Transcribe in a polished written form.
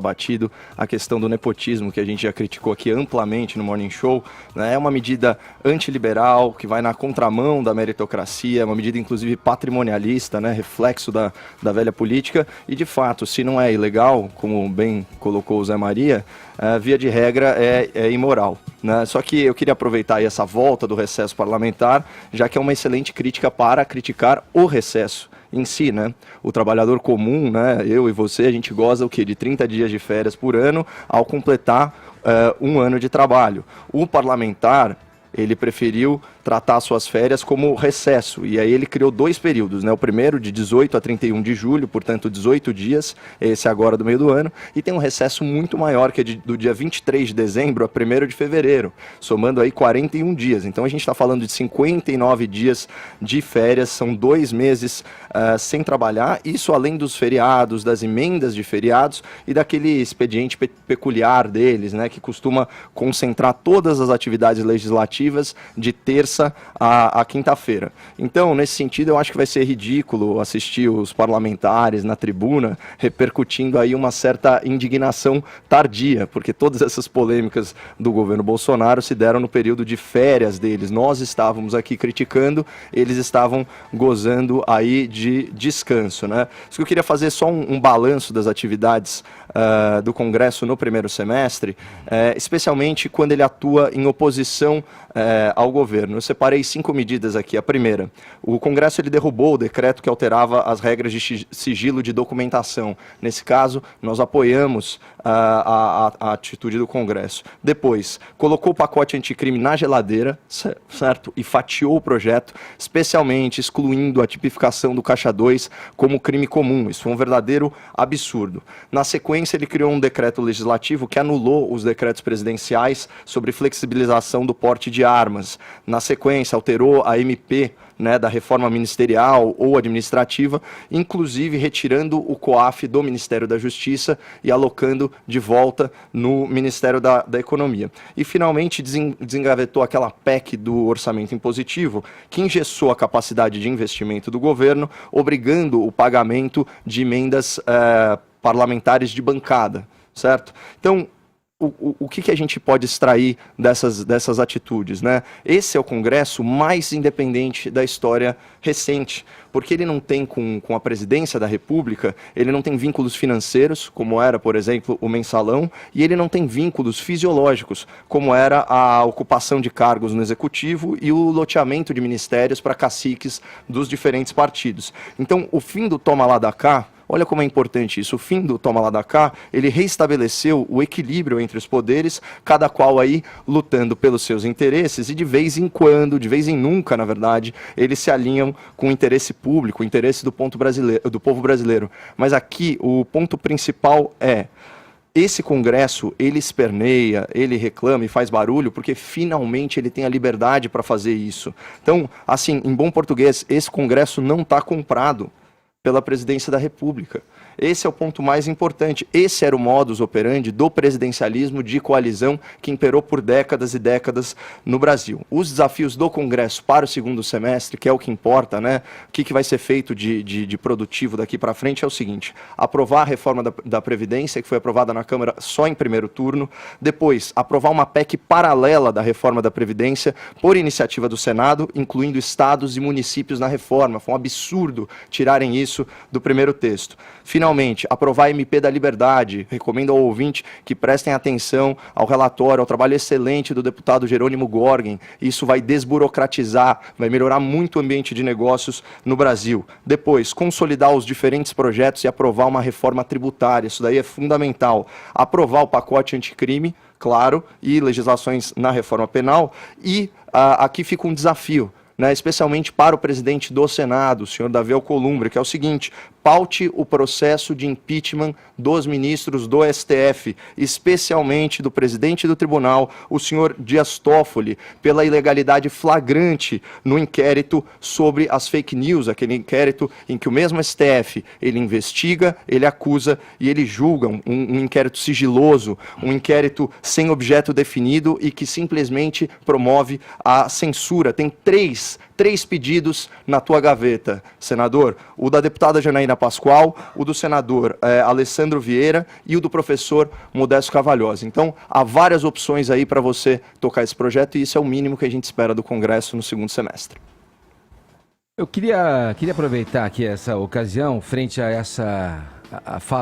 batido a questão do nepotismo, que a gente já criticou aqui amplamente no Morning Show, né? É uma medida antiliberal, que vai na contramão da meritocracia, uma medida inclusive patrimonialista, né? Reflexo da velha política, e de fato, se não é ilegal, como bem colocou o Zé Maria, via de regra é imoral, né? Só que eu queria aproveitar aí essa volta do recesso parlamentar, já que é uma excelente crítica para criticar o recesso em si, né? O trabalhador comum, né? Eu e você, a gente goza o quê? De 30 dias de férias por ano ao completar um ano de trabalho. O parlamentar, ele preferiu tratar suas férias como recesso, e aí ele criou 2 períodos, né? O primeiro de 18 a 31 de julho, portanto 18 dias, esse agora do meio do ano, e tem um recesso muito maior, que é do dia 23 de dezembro a 1º de fevereiro, somando aí 41 dias. Então a gente está falando de 59 dias de férias, são 2 meses sem trabalhar, isso além dos feriados, das emendas de feriados e daquele expediente peculiar deles, né? Que costuma concentrar todas as atividades legislativas de terça a quinta-feira. Então, nesse sentido, eu acho que vai ser ridículo assistir os parlamentares na tribuna repercutindo aí uma certa indignação tardia, porque todas essas polêmicas do governo Bolsonaro se deram no período de férias deles. Nós estávamos aqui criticando, eles estavam gozando aí de descanso, né? Isso que eu queria fazer só um balanço das atividades do Congresso no primeiro semestre, especialmente quando ele atua em oposição ao governo. Eu separei 5 medidas aqui. A primeira, o Congresso ele derrubou o decreto que alterava as regras de sigilo de documentação. Nesse caso, nós apoiamos a atitude do Congresso. Depois, colocou o pacote anticrime na geladeira, certo? E fatiou o projeto, especialmente excluindo a tipificação do Caixa 2 como crime comum. Isso foi um verdadeiro absurdo. Na sequência, ele criou um decreto legislativo que anulou os decretos presidenciais sobre flexibilização do porte de armas. Na sequência, alterou a MP, né, da reforma ministerial ou administrativa, inclusive retirando o COAF do Ministério da Justiça e alocando de volta no Ministério da Economia. E, finalmente, desengavetou aquela PEC do orçamento impositivo, que engessou a capacidade de investimento do governo, obrigando o pagamento de emendas parlamentares de bancada, certo? Então, o que a gente pode extrair dessas atitudes, né? Esse é o Congresso mais independente da história recente, porque ele não tem, com a presidência da República, ele não tem vínculos financeiros, como era, por exemplo, o mensalão, e ele não tem vínculos fisiológicos, como era a ocupação de cargos no Executivo e o loteamento de ministérios para caciques dos diferentes partidos. Então, o fim do toma lá da cá, olha como é importante isso. O fim do toma lá da cá, ele reestabeleceu o equilíbrio entre os poderes, cada qual aí lutando pelos seus interesses, e de vez em quando, de vez em nunca, na verdade, eles se alinham com o interesse público, o interesse do povo brasileiro. Mas aqui o ponto principal é: esse Congresso, ele esperneia, ele reclama e faz barulho porque finalmente ele tem a liberdade para fazer isso. Então, assim, em bom português, esse Congresso não está comprado pela presidência da República. Esse é o ponto mais importante. Esse era o modus operandi do presidencialismo de coalizão que imperou por décadas e décadas no Brasil. Os desafios do Congresso para o segundo semestre, que é o que importa, né? O que vai ser feito de produtivo daqui para frente é o seguinte: aprovar a reforma da Previdência, que foi aprovada na Câmara só em primeiro turno. Depois, aprovar uma PEC paralela da reforma da Previdência por iniciativa do Senado, incluindo estados e municípios na reforma. Foi um absurdo tirarem isso do primeiro texto. Finalmente, aprovar a MP da Liberdade. Recomendo ao ouvinte que prestem atenção ao relatório, ao trabalho excelente do deputado Jerônimo Gorgen. Isso vai desburocratizar, vai melhorar muito o ambiente de negócios no Brasil. Depois, consolidar os diferentes projetos e aprovar uma reforma tributária. Isso daí é fundamental. Aprovar o pacote anticrime, claro, e legislações na reforma penal. E aqui fica um desafio, né, especialmente para o presidente do Senado, o senhor Davi Alcolumbre, que é o seguinte: paute o processo de impeachment dos ministros do STF, especialmente do presidente do tribunal, o senhor Dias Toffoli, pela ilegalidade flagrante no inquérito sobre as fake news, aquele inquérito em que o mesmo STF, ele investiga, ele acusa e ele julga, um inquérito sigiloso, um inquérito sem objeto definido e que simplesmente promove a censura. Tem três pedidos na tua gaveta, senador. O da deputada Janaína Janaína Pascoal, o do senador Alessandro Vieira e o do professor Modesto Cavalhosi. Então, há várias opções aí para você tocar esse projeto e isso é o mínimo que a gente espera do Congresso no segundo semestre. Eu queria aproveitar aqui essa ocasião, frente a essa fala